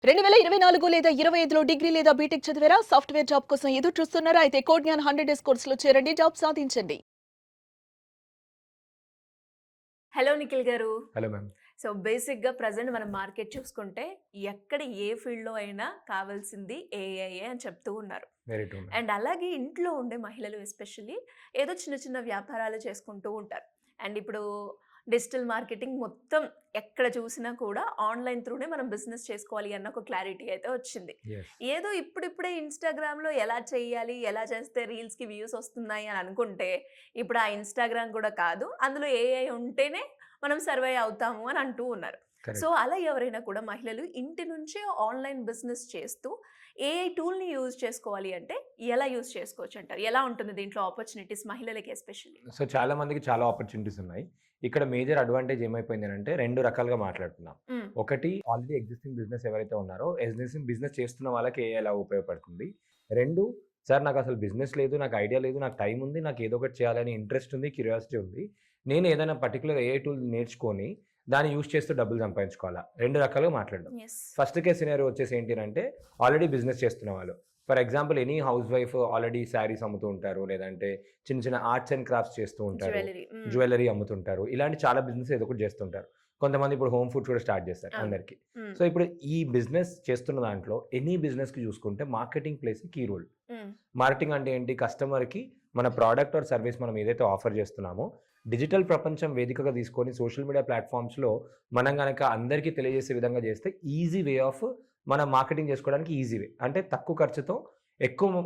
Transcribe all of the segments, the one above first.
2024 లేదా 25లో డిగ్రీ లేదా బీటెక్ చదివారా? సాఫ్ట్‌వేర్ జాబ్ కోసం ఎదురు చూస్తున్నారా? అయితే కోడ్‌జ్ఞాన్ 100 డేస్ కోర్సులో చేరండి. జాబ్ సాధించండి. హలో నిఖిల్ గారు. Hello ma'am. సో, బేసిక్‌గా ప్రెజెంట్ మనం మార్కెట్ చూసుకుంటే ఎక్కడ ఏ ఫీల్డ్‌లో అయినా కావాల్సింది ఏఐఏ అని చెప్తూ ఉన్నారు. Very true ma'am. అండ్ అలాగే ఇంట్లో ఉండే మహిళలు ఎస్పెషల్లీ ఏదో చిన్న చిన్న వ్యాపారాలు చేసుకుంటూ ఉంటారు. అండ్ ఇప్పుడు డిజిటల్ మార్కెటింగ్ మొత్తం ఎక్కడ చూసినా కూడా ఆన్‌లైన్ త్రూనే మనం బిజినెస్ చేసుకోవాలి అన్న ఒక క్లారిటీ అయితే వచ్చింది. యెస్. ఏదో ఇప్పుడిప్పుడే ఇన్‌స్టాగ్రామ్‌లో ఎలా చేయాలి? ఎలా చేస్తే రీల్స్‌కి వ్యూస్ వస్తున్నాయి అని అనుకుంటే, ఇప్పుడు ఆ ఇన్‌స్టాగ్రామ్ కూడా కాదు. అందులో ఏఐ ఉంటేనే మనం సర్వైవ్ అవుతాము అని అంటూ ఉన్నారు. So, correct. అలా ఎవరైనా కూడా మహిళలు ఇంటి నుంచే ఆన్‌లైన్ బిజినెస్ చేస్తూ ఏఐ టూల్‌ని యూజ్ చేసుకోవాలి అంటే ఎలా యూజ్ చేసుకోవచ్చు అంటారు? ఎలా ఉంటుంది దీంట్లో ఆపర్చునిటీస్ మహిళలకి ఎస్పెషల్లీ? సో, చాలా మందికి చాలా ఆపర్చునిటీస్ ఉన్నాయి. ఇక్కడ మేజర్ అడ్వాంటేజ్ ఏమైపోయిందనంటే 2 రకాలుగా మాట్లాడుకుందాం. హ్మ్. ఒకటి ఆల్రెడీ ఎగ్జిస్టింగ్ బిజినెస్ ఎవరైతే ఉన్నారో ఎగ్జిస్టింగ్ బిజినెస్ చేస్తున్న వాళ్ళకి ఏఐ ఎలా ఉపయోగపడుతుంది. 2 సార్ నాకసలు బిజినెస్ లేదు, నాకు ఐడియా లేదు, నాకు టైం ఉంది, నాకు ఏదో ఒకటి చేయాలని ఇంట్రెస్ట్ ఉంది, క్యూరియాసిటీ ఉంది. నేను ఏదైనా పర్టిక్యులర్ ఏఐ టూల్ నేర్చుకొని దాన్ని యూజ్ చేస్తూ డబ్బులు సంపాదించుకోవాలా. 2 రకాలుగా మాట్లాడదాం. యెస్. ఫస్ట్ కేస్ సినారియో వచ్చేసి ఏంటినంటే ఆల్రెడీ బిజినెస్ చేస్తున్న వాళ్ళు. For example any house wife already saris అమ్ముతూ ఉంటారు. లేదంటే చిన్న చిన్న ఆర్ట్స్ అండ్ క్రాఫ్ట్స్ చేస్తూ ఉంటారు. జ్యువెలరీ. హ్మ్. జ్యువెలరీ అమ్ముతుంటారు. ఇలాంటి చాలా బిజినెస్ ఏదో ఒకటి చేస్తుంటారు. కొంతమంది ఇప్పుడు హోమ్ ఫుడ్స్ కూడా స్టార్ట్ చేస్తారు అవును. అందరికి. హ్మ్. సో ఇప్పుడు ఈ బిజినెస్ చేస్తున్న దాంట్లో ఎనీ బిజినెస్‌కి చూసుకుంటే మార్కెటింగ్ ప్లేస్ కీ రోల్. హ్మ్. మార్కెటింగ్ అంటే ఏంటి? కస్టమర్‌కి మన ప్రోడక్ట్ ఆర్ సర్వీస్ మనం ఏదైతే ఆఫర్ చేస్తున్నామో డిజిటల్ ప్రపంచం వేదికగా తీసుకొని సోషల్ మీడియా ప్లాట్‌ఫార్మ్స్‌లో మనం గనక అందరికీ తెలియజేసే విధంగా చేస్తే ఈజీ వే ఆఫ్ మనం మార్కెటింగ్ చేసుకోవడానికి ఈజీ వే. అంటే తక్కువ ఖర్చుతో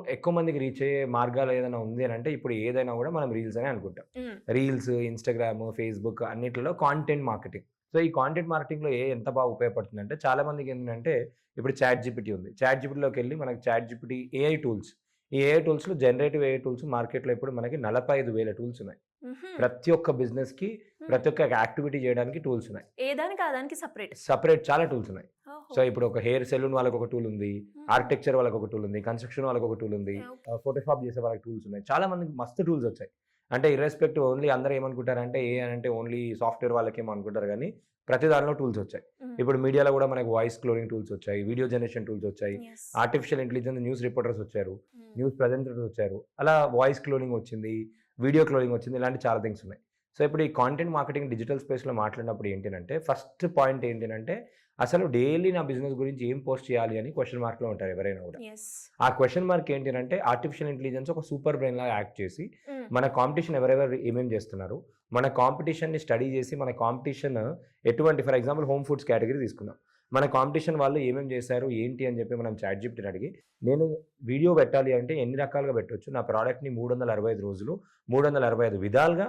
ఎక్కువ మందికి రీచ్ అయ్యే మార్గాలు ఏదైనా ఉంది అనంటే ఇప్పుడు ఏదైనా కూడా మనం రీల్స్ అనే అనుకుంటాం. హ్మ్. రీల్స్, ఇన్‌స్టాగ్రామ్, ఫేస్‌బుక్ అన్నిట్లలో కాంటెంట్ మార్కెటింగ్. సో, ఈ కాంటెంట్ మార్కెటింగ్‌లో ఎంత బాగా ఉపయోగపడుతుందంటే చాలా మందికి ఏంటంటే ఇప్పుడు చాట్ జీపీటీ ఉంది. చాట్ జీపీటీలోకెళ్ళి మనకి చాట్ జీపీటీ ఏఐ టూల్స్. ఈ ఏఐ టూల్స్‌లో జనరేటివ్ ఏఐ టూల్స్ మార్కెట్‌లో ఇప్పుడు మనకి 45,000 టూల్స్ ఉన్నాయి. హుహు. ప్రతి ఒక్క బిజినెస్‌కి, హ్మ్. ప్రతి ఒక్క యాక్టివిటీ చేయడానికి టూల్స్ ఉన్నాయి. ఏ దానికి ఆ దానికి సెపరేట్. సెపరేట్ చాలా టూల్స్ ఉన్నాయి. ఓహో! సో, ఇప్పుడు ఒక హెయిర్ సెలూన్ వాళ్ళకి ఒక టూల్ ఉంది. హ్మ్. ఆర్కిటెక్చర్ వాళ్ళకి ఒక టూల్ ఉంది. కన్‌స్ట్రక్షన్ వాళ్ళకి ఒక టూల్ ఉంది. ఓకే. ఫోటోషాప్ చేసే వాళ్ళకి టూల్స్ ఉన్నాయి. చాలా మందికి మస్తు టూల్స్ వచ్చాయి. అంటే ఇర్రెస్పెక్టివ్ ఓన్లీ అందరూ ఏమనుకుంటారంటే ఏఐ అంటే ఓన్లీ సాఫ్ట్‌వేర్ వాళ్ళకేమో అనుకుంటారు గానీ, ప్రతి దానిలో టూల్స్ వచ్చాయి. హ్మ్. ఇప్పుడు మీడియాలో కూడా మనకు వాయిస్ క్లోనింగ్ టూల్స్ వచ్చాయి. వీడియో జనరేషన్ టూల్స్ వచ్చాయి. Yes. Artificial intelligence news reporters వచ్చారు. హ్మ్. న్యూస్ ప్రెజెంటర్స్ వచ్చారు. అలా వాయిస్ క్లోనింగ్ వచ్చింది. వీడియో క్లోనింగ్ వచ్చింది. ఇలాంటి చాలా థింగ్స్ ఉన్నాయి. సో, ఇప్పుడు ఈ కాంటెంట్ మార్కెటింగ్ డిజిటల్ స్పేస్‌లో మాట్లాడినప్పుడు ఏంటినంటే ఫస్ట్ పాయింట్ ఏంటినంటే అసలు డైలీ నా బిజినెస్ గురించి ఏం పోస్ట్ చేయాలి అని క్వెషన్ మార్క్‌లో ఉంటారు ఎవరైనా కూడా. యెస్. ఆ క్వెషన్ మార్క్ ఏంటినంటే ఆర్టిఫిషియల్ ఇంటెలిజెన్స్ ఒక సూపర్ బ్రెయిన్ లాగా యాక్ట్ చేసి హ్మ్. మన కాంపిటీషన్ ఎవరెవరు ఏమేం చేస్తున్నారు, మన కాంపిటీషన్‌ని స్టడీ చేసి మన కాంపిటీషన్ ఎటువంటి for example home foods category తీసుకుందాం. మన కాంపిటీషన్ వాళ్ళు ఏమేం చేశారు, ఏంటి అని చెప్పి మనం చాట్ జీపీటీని అడిగి నేను వీడియో పెట్టాలి అంటే ఎన్ని రకాలుగా పెట్టొచ్చు. నా ప్రొడక్ట్‌ని 365 రోజులు, 365 విధాలుగా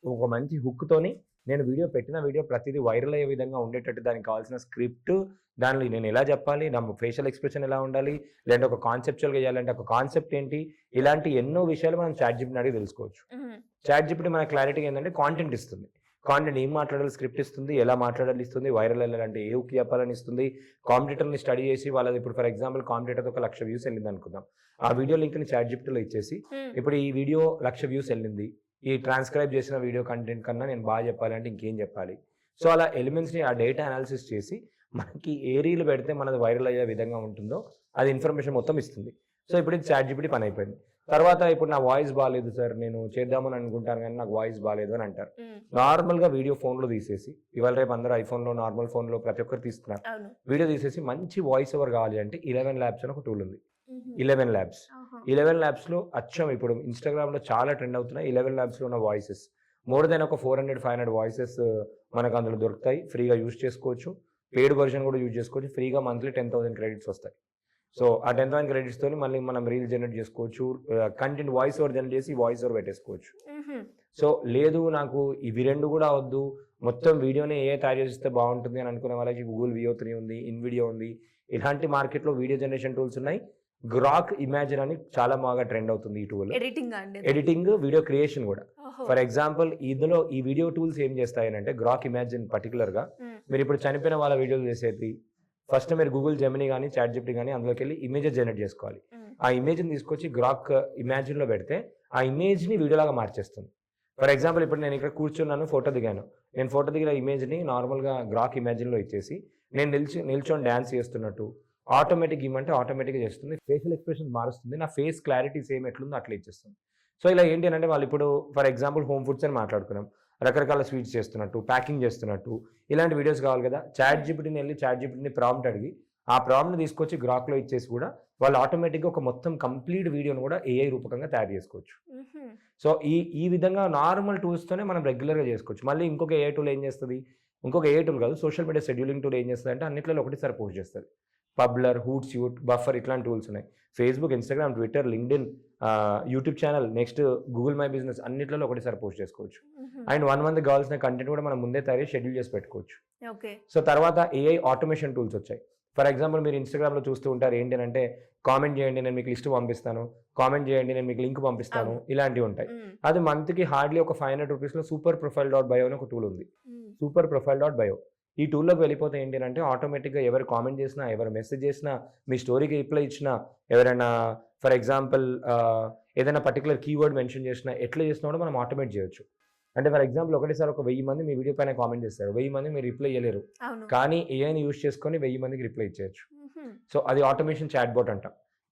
ఒక మంచి హుక్‌తోని నేను వీడియో పెట్టిన వీడియో ప్రతిదీ వైరల్ అయ్యే విధంగా ఉండేటట్టు దానికి కావాల్సిన స్క్రిప్ట్, దానిలో నేను ఎలా చెప్పాలి, నా ఫేషియల్ ఎక్స్‌ప్రెషన్ ఎలా ఉండాలి, లేదంటే ఒక కాన్సెప్చువల్‌గా చేయాలంటే ఒక కాన్సెప్ట్ ఏంటి, ఇలాంటి ఎన్నో విషయాలు మనం చాట్ జీపీటీని అడిగి తెలుసుకోవచ్చు. హ్మ్. చాట్ జీపీటీ మన క్లారిటీగా ఏంటంటే కాంటెంట్ ఇస్తుంది. కాంటెంట్ ఏం మాట్లాడాలి స్క్రిప్ట్ ఇస్తుంది, ఎలా మాట్లాడాలి ఇస్తుంది, వైరల్ అయ్యాలంటే ఏ హుక్ చెప్పాలని ఇస్తుంది. కాంపిటీటర్‌ని స్టడీ చేసి వాళ్ళది ఇప్పుడు ఫర్ ఎగ్జాంపుల్ కాంపిటీటర్‌ది ఒక 1,00,000 వ్యూస్ ఎళ్ళిందనుకుందాం. ఆ వీడియో లింక్‌ని చాట్ జీపీటీలో ఇచ్చేసి హ్మ్. ఇప్పుడు ఈ వీడియో 1,00,000 వ్యూస్ ఎళ్ళింది. ఈ ట్రాన్స్‌క్రైబ్ చేసిన వీడియో కంటెంట్ కన్నా నేను బాగా చెప్పాలంటే ఇంకేం చెప్పాలి. సో, అలా ఎలిమెంట్స్‌ని ఆ డేటా అనాలిసిస్ చేసి మనకి ఏ రీల్ పెడితే మనది వైరల్ అయ్యే విధంగా ఉంటుందో అది ఇన్ఫర్మేషన్ మొత్తం ఇస్తుంది. సో, ఇప్పుడు ఇది చాట్ జీపీటీ పని అయిపోయింది. తర్వాత ఇప్పుడు నా వాయిస్ బాలేదు సార్ నేను చేద్దామని అనుకుంటాను గానీ నాకు వాయిస్ బాలేదు అని అంటారు. హ్మ్. నార్మల్‌గా వీడియో ఫోన్‌లో తీసేసి ఇవాళ రేపు అందరూ ఐఫోన్‌లో నార్మల్ ఫోన్‌లో ప్రతి ఒక్కరు తీస్తున్నారు. అవును. వీడియో తీసేసి మంచి వాయిస్ ఓవర్ కావాలి అంటే 11 ల్యాబ్స్ అని ఒక టూల్ ఉంది. హుహు. 11 ల్యాబ్స్. ఆహా! 11 ల్యాబ్స్‌లో అచ్చం ఇప్పుడు ఇన్‌స్టాగ్రామ్‌లో చాలా ట్రెండ్ అవుతున్నాయి. 11 ల్యాబ్స్‌లో ఉన్న వాయిసెస్. మోర్ దెన్ ఒక 400, 500 వాయిసెస్ మనకు అందులో దొరుకుతాయి. ఫ్రీగా యూజ్ చేసుకోవచ్చు. పెయిడ్ వెర్షన్ కూడా యూజ్ చేసుకోవచ్చు. ఫ్రీగా మంత్లీ 10,000 క్రెడిట్స్ వస్తాయి. సో, ఆ 10,000 క్రెడిట్స్‌తోని మళ్ళీ మనం రీల్ జనరేట్ చేసుకోవచ్చు. కంటెంట్ వాయిస్ ఓవర్ జనరేట్ చేసి వాయిస్ ఓవర్ పెట్టేసుకోవచ్చు. హుహు. సో, లేదు నాకు ఇవి 2 కూడా వద్దు. మొత్తం వీడియోనే ఏఐ తయారు చేసిస్తే బావుంటుంది అని అనుకునే వాళ్ళకి గూగుల్ వియో 3 ఉంది. ఇన్‌విడియో ఉంది. ఇలాంటి మార్కెట్‌లో వీడియో జనరేషన్ టూల్స్ ఉన్నాయి. గ్రాక్ ఇమాజిన్ అని చాలా బాగా ట్రెండ్ అవుతుంది ఈ టూల్. ఎడిటింగా అండి? ఎడిటింగ్, వీడియో క్రియేషన్ గూడా. ఓహో! ఫర్ ఎగ్జాంపుల్ ఇందులో ఈ వీడియో టూల్స్ ఏం చేస్తాయనంటే గ్రాక్ ఇమాజిన్ పర్టిక్యులర్‌గా హ్మ్. మీరిప్పుడు చనిపోయిన వాళ్ళ వీడియోలు చేసేది ఫస్ట్ మీరు గూగుల్ జెమినీ గాని, చాట్ జీపీటీ గాని అందులోకెళ్ళి ఇమేజెస్ జనరేట్ చేసుకోవాలి. హ్మ్. ఆ ఇమేజ్‌ని తీసుకొచ్చి గ్రాక్ ఇమాజిన్‌లో పెడితే ఆ ఇమేజ్‌ని వీడియోలాగా మార్చేస్తుంది. ఫర్ ఎగ్జాంపుల్ ఇప్పుడు నేను ఇక్కడ కూర్చున్నాను, ఫోటో దిగాను. నేను ఫోటో దిగిన ఇమేజ్‌ని నార్మల్‌గా గ్రాక్ ఇమాజిన్‌లో ఇచ్చేసి నేను నిల్చొని డ్యాన్స్ చేస్తున్నట్టు ఆటోమేటిక్ ఇమ్మంటే ఆటోమేటిక్గా చేస్తుంది. ఫేషియల్ ఎక్స్ప్రెషన్ మారుస్తుంది. నా ఫేస్ క్లారిటీ సేమ్ ఎట్లుందో అట్లా ఇచ్చేస్తుంది. సో ఇలా ఏంటి అంటే వాళ్ళు ఇప్పుడు ఫర్ ఎగ్జాంపుల్ హోమ్ ఫుడ్స్ అని మాట్లాడుకున్నాం. రకరకాల స్వీట్స్ చేస్తున్నట్టు, ప్యాకింగ్ చేస్తున్నట్టు ఇలాంటి వీడియోస్ కావాలి కదా. చాట్ జీపీటీని వెళ్ళి చాట్ జీపీటీని ప్రాంప్ట్ అడిగి ఆ ప్రాంప్ట్ని తీసుకొచ్చి గ్రాక్లో ఇచ్చేసి కూడా వాళ్ళు ఆటోమేటిక్గా ఒక మొత్తం కంప్లీట్ వీడియోని కూడా ఏఐ రూపకంగా తయారు చేసుకోవచ్చు. సో ఈ విధంగా నార్మల్ టూల్స్తోనే మనం రెగ్యులర్గా చేసుకోవచ్చు. మళ్ళీ ఇంకొక ఏఐ టూల్ ఏం చేస్తుంది, ఇంకొక ఏఐ టూల్ కాదు, సోషల్ మీడియా షెడ్యూలింగ్ టూల్ ఏం చేస్తుంది అంటే అన్నిట్లలో ఒకటిసారి పోస్ట్ చేస్తుంది. పబ్లర్, హూట్స్యూట్, బఫర్ ఇట్లాంటి టూల్స్ ఉన్నాయి. Facebook, Instagram, Twitter, LinkedIn, YouTube channel, next Google my business అన్నిట్లలో ఒకటిసారి పోస్ట్ చేసుకోవచ్చు. అండ్ 1 మంత్ కావాల్సిన కంటెంట్ కూడా మనం ముందే తయారు షెడ్యూల్ చేసి పెట్టుకోవచ్చు. సో తర్వాత ఏఐ ఆటోమేషన్ టూల్స్ వచ్చాయి. ఫర్ ఎగ్జాంపుల్ మీరు ఇన్స్టాగ్రామ్లో చూస్తూ ఉంటారు ఏంటి అంటే కామెంట్ చేయండి నేను మీకు లిస్ట్ పంపిస్తాను, కామెంట్ చేయండి నేను మీకు లింక్ పంపిస్తాను, ఇలాంటివి ఉంటాయి. అది మంత్కి హార్డ్లీ ఒక 500 రూపీస్లో సూపర్ ప్రొఫైల్ డాట్ బయో అని ఒక టూల్ ఉంది. సూపర్ ప్రొఫైల్ డాట్ బయో ఈ టూల్లోకి వెళ్ళిపోతే ఏంటి అంటే ఆటోమేటిక్గా ఎవరు కామెంట్ చేసినా, ఎవరు మెసేజ్ చేసినా, మీ స్టోరీకి రిప్లై ఇచ్చినా, ఎవరైనా ఫర్ ఎగ్జాంపుల్ ఏదైనా పర్టికులర్ కీవర్డ్ మెన్షన్ చేసినా, ఎట్లా చేసినా కూడా మనం ఆటోమేట్ చేయొచ్చు. అంటే ఫర్ ఎగ్జాంపుల్ ఒకటేసారి ఒక 1000 మంది మీ వీడియో పైన కామెంట్ చేస్తారు, 1000 మంది మీరు రిప్లై ఇవ్వలేరు, కానీ ఏఐని యూస్ చేసుకొని 1000 మందికి రిప్లై ఇచ్చేయచ్చు. సో అది ఆటోమేషన్ చాట్ బోట్ అంట.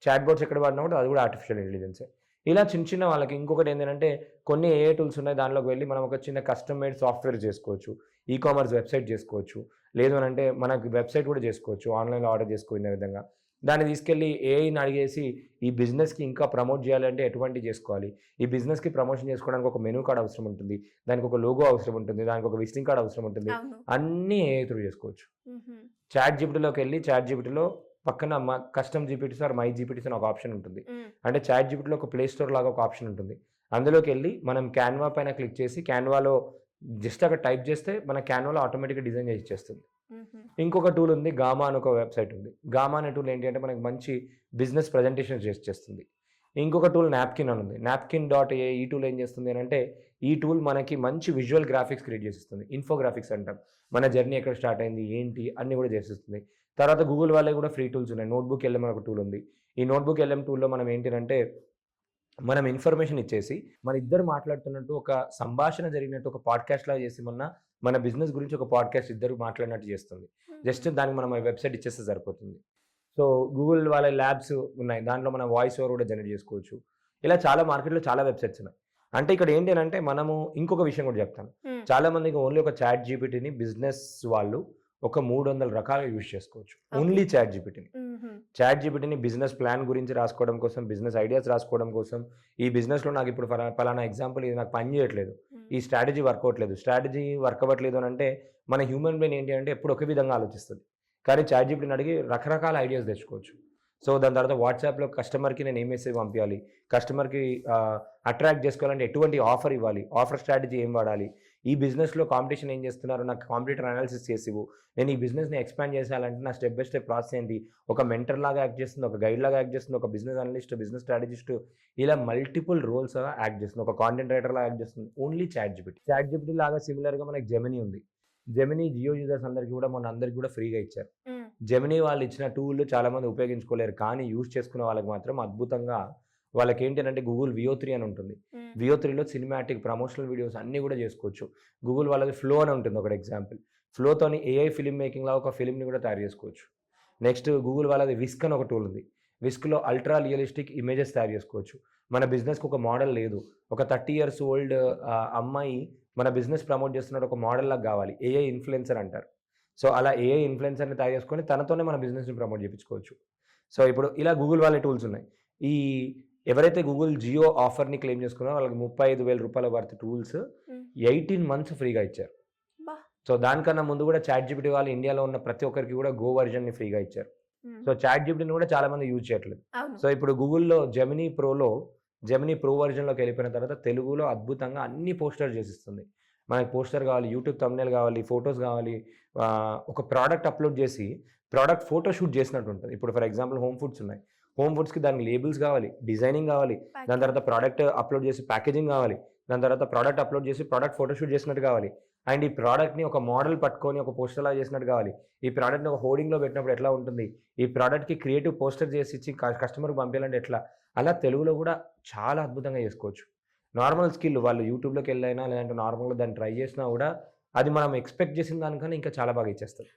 చాట్ బోట్స్ ఎక్కడ వాడినా కూడా అది కూడా ఆర్టిఫిషియల్ ఇంటెలిజెన్సే. ఇలా చిన్న చిన్న వాళ్ళకి ఇంకొకటి ఏంటంటే కొన్ని ఏఐ టూల్స్ ఉన్నాయి, దానిలోకి వెళ్ళి మనం ఒక చిన్న కస్టమ్ మేడ్ సాఫ్ట్వేర్ చేసుకోవచ్చు, ఈకామర్స్ వెబ్సైట్ చేసుకోవచ్చు, లేదు అని అంటే మనకి వెబ్సైట్ కూడా చేసుకోవచ్చు, ఆన్లైన్లో ఆర్డర్ చేసుకునే విధంగా. దాన్ని తీసుకెళ్ళి ఏఐని అడిగేసి ఈ బిజినెస్కి ఇంకా ప్రమోట్ చేయాలంటే ఎటువంటి చేసుకోవాలి, ఈ బిజినెస్కి ప్రమోషన్ చేసుకోవడానికి ఒక మెనూ కార్డ్ అవసరం ఉంటుంది, దానికి ఒక లోగో అవసరం ఉంటుంది, దానికి ఒక విజిటింగ్ కార్డ్ అవసరం ఉంటుంది, అన్నీ ఏఐ త్రూ చేసుకోవచ్చు. చాట్ జీపీటీలోకి వెళ్ళి చాట్ జీపీటీలో పక్కన కస్టమ్ జీపీటీస్ ఆర్ మై జీపీటీస్ అని ఒక ఆప్షన్ ఉంటుంది. అంటే చాట్ జీపీటీలో ఒక ప్లే స్టోర్ లాగా ఒక ఆప్షన్ ఉంటుంది. అందులోకి వెళ్ళి మనం క్యాన్వా పైన క్లిక్ చేసి క్యాన్వాలో జస్ట్ అక్కడ టైప్ చేస్తే మన క్యాన్వాలో ఆటోమేటిక్గా డిజైన్ చేసి ఇచ్చేస్తుంది. ఇంకొక టూల్ ఉంది, గామా అని ఒక వెబ్సైట్ ఉంది. గామా అనే టూల్ ఏంటి అంటే మనకి మంచి బిజినెస్ ప్రజెంటేషన్ చేస్తుంది. ఇంకొక టూల్ నాప్కిన్ అని ఉంది. నాప్కిన్ డాట్ ఏ ఈ టూల్ ఏం చేస్తుంది అని అంటే ఈ టూల్ మనకి మంచి విజువల్ గ్రాఫిక్స్ క్రియేట్ చేసిస్తుంది. ఇన్ఫోగ్రాఫిక్స్ అంటాం. మన జర్నీ ఎక్కడ స్టార్ట్ అయింది ఏంటి అన్నీ కూడా చేసిస్తుంది. తర్వాత గూగుల్ వాళ్ళే కూడా ఫ్రీ టూల్స్ ఉన్నాయి. నోట్బుక్ ఎల్ఎం అని ఒక టూల్ ఉంది. ఈ నోట్బుక్ ఎల్ఎం టూల్లో మనం ఏంటంటే మనం ఇన్ఫర్మేషన్ ఇచ్చేసి మన ఇద్దరు మాట్లాడుతున్నట్టు ఒక సంభాషణ జరిగినట్టు ఒక పాడ్కాస్ట్ లాగా చేసి మన బిజినెస్ గురించి ఒక పాడ్కాస్ట్ ఇద్దరు మాట్లాడినట్టు చేస్తుంది. జస్ట్ దానికి మనం వెబ్సైట్ ఇచ్చేస్తే సరిపోతుంది. సో గూగుల్ వాళ్ళ ల్యాబ్స్ ఉన్నాయి, దాంట్లో మనం వాయిస్ ఓవర్ కూడా జనరేట్ చేసుకోవచ్చు. ఇలా చాలా మార్కెట్లో చాలా వెబ్సైట్స్ ఉన్నాయి. అంటే ఇక్కడ ఏంటి అంటే మనము ఇంకొక విషయం కూడా చెప్తాను. చాలా మందికి ఓన్లీ ఒక చాట్ జీపీటీని బిజినెస్ వాళ్ళు ఒక 300 రకాలుగా యూజ్ చేసుకోవచ్చు. ఓన్లీ చాట్ జీపీటీని. చాట్ జీపీటీని బిజినెస్ ప్లాన్ గురించి రాసుకోవడం కోసం, బిజినెస్ ఐడియాస్ రాసుకోవడం కోసం, ఈ బిజినెస్లో నాకు ఇప్పుడు పలానా ఎగ్జాంపుల్ ఇది నాకు పని చేయట్లేదు, ఈ స్ట్రాటజీ వర్క్ అవ్వట్లేదు అని అంటే మన హ్యూమన్ బ్రెయిన్ ఏంటి అంటే ఎప్పుడు ఒకే విధంగా ఆలోచిస్తుంది. కానీ చాట్ జీపీటీని అడిగి రకరకాల ఐడియాస్ తెచ్చుకోవచ్చు. సో దాని తర్వాత వాట్సాప్లో కస్టమర్కి నేను ఏ మెసేజ్ పంపించాలి, కస్టమర్కి అట్రాక్ట్ చేసుకోవాలంటే ఎటువంటి ఆఫర్ ఇవ్వాలి, ఆఫర్ స్ట్రాటజీ ఏం వాడాలి, ఈ బిజినెస్లో కాంపిటీషన్ ఏం చేస్తున్నారు నాకు కాంపిటీటర్ అనాలిసిస్ చేసివు, నేను ఈ బిజినెస్ని ఎక్స్పాండ్ చేయాలంటే నా స్టెప్ బై స్టెప్ ప్రాసెస్ ఏంటి, ఒక మెంటర్ లాగా యాక్ట్ చేస్తుంది, ఒక గైడ్ లాగా యాక్ట్ చేస్తుంది, ఒక బిజినెస్ అనలిస్ట్, బిజినెస్ స్ట్రాటజిస్ట్, ఇలా మల్టిపుల్ రోల్స్ యాక్ట్ చేస్తుంది, ఒక కాంటెంట్ రైటర్ లాగా యాక్ట్ చేస్తుంది. ఓన్లీ చాట్ జీపీటీ లాగా సిమిలర్గా మనకి జెమినీ ఉంది. జెమినీ జియో యూజర్స్ అందరికీ కూడా మన అందరికీ కూడా ఫ్రీగా ఇచ్చారు. జెమినీ వాళ్ళు ఇచ్చిన టూల్ చాలామంది ఉపయోగించుకోలేరు, కానీ యూజ్ చేసుకునే వాళ్ళకి మాత్రం అద్భుతంగా వాళ్ళకి ఏంటంటే గూగుల్ VO3 అని ఉంటుంది. VO3లో సినిమాటిక్ ప్రమోషనల్ వీడియోస్ అన్నీ కూడా చేసుకోవచ్చు. గూగుల్ వాళ్ళది ఫ్లో అని ఉంటుంది ఒకటి ఎగ్జాంపుల్. ఫ్లోతోని ఏఐ ఫిల్మ్ మేకింగ్లా ఒక ఫిల్మ్ని కూడా తయారు చేసుకోవచ్చు. నెక్స్ట్ గూగుల్ వాళ్ళది విస్క్ అని ఒక టూల్ ఉంది. విస్క్లో అల్ట్రా రియలిస్టిక్ ఇమేజెస్ తయారు చేసుకోవచ్చు. మన బిజినెస్కి ఒక మోడల్ లేదు, ఒక 30 years ఓల్డ్ అమ్మాయి మన బిజినెస్ ప్రమోట్ చేస్తున్నట్టు ఒక మోడల్ లాగా కావాలి, ఏఐ ఇన్ఫ్లుయెన్సర్ అంటారు. సో అలా ఏఐ ఇన్ఫ్లుయెన్సర్ని తయారు చేసుకొని తనతోనే మన బిజినెస్ని ప్రమోట్ చేయించుకోవచ్చు. సో ఇప్పుడు ఇలా గూగుల్ వాళ్ళ టూల్స్ ఉన్నాయి. ఈ ఎవరైతే గూగుల్ జియో ఆఫర్ని క్లెయిమ్ చేసుకున్నారో వాళ్ళకి 35,000 రూపాయల వర్త్ టూల్స్ 18 months ఫ్రీగా ఇచ్చారు. సో దానికన్నా ముందు కూడా చాట్ జీపీటీ వాళ్ళు ఇండియాలో ఉన్న ప్రతి ఒక్కరికి కూడా గో వర్జన్ని ఫ్రీగా ఇచ్చారు. సో చాట్ జీపీటీని కూడా చాలా మంది యూజ్ చేయట్లేదు. సో ఇప్పుడు గూగుల్లో జెమినీ ప్రో వర్జన్లోకి వెళ్ళిపోయిన తర్వాత తెలుగులో అద్భుతంగా అన్ని పోస్టర్ చేసిస్తుంది. మనకి పోస్టర్ కావాలి, యూట్యూబ్ థంబ్నెయిల్ కావాలి, ఫొటోస్ కావాలి, ఒక ప్రోడక్ట్ అప్లోడ్ చేసి ప్రోడక్ట్ ఫోటో షూట్ చేసినట్టు ఉంటుంది. ఇప్పుడు ఫర్ ఎగ్జాంపుల్ హోమ్ ఫుడ్స్ ఉన్నాయి, హోమ్ ఫుడ్స్కి దానికి లేబుల్స్ కావాలి, డిజైనింగ్ కావాలి, దాని తర్వాత ప్రోడక్ట్ అప్లోడ్ చేసి ప్యాకేజింగ్ కావాలి, దాని తర్వాత ప్రోడక్ట్ అప్లోడ్ చేసి ప్రోడక్ట్ ఫోటోషూట్ చేసినట్టు కావాలి, అండ్ ఈ ప్రోడక్ట్ని ఒక మోడల్ పట్టుకొని ఒక పోస్టర్లా చేసినట్టు కావాలి, ఈ ప్రోడక్ట్ని ఒక హోర్డింగ్లో పెట్టినప్పుడు ఎట్లా ఉంటుంది, ఈ ప్రోడక్ట్కి క్రియేటివ్ పోస్టర్ చేసి ఇచ్చి కస్టమర్కి పంపించాలంటే ఎట్లా, అలా తెలుగులో కూడా చాలా అద్భుతంగా చేసుకోవచ్చు. నార్మల్ స్కిల్ వాళ్ళు యూట్యూబ్లోకి వెళ్ళైనా లేదంటే నార్మల్గా దాన్ని ట్రై చేసినా కూడా అది మనం ఎక్స్పెక్ట్ చేసిన దానికన్నా ఇంకా చాలా బాగా ఇచ్చేస్తారు.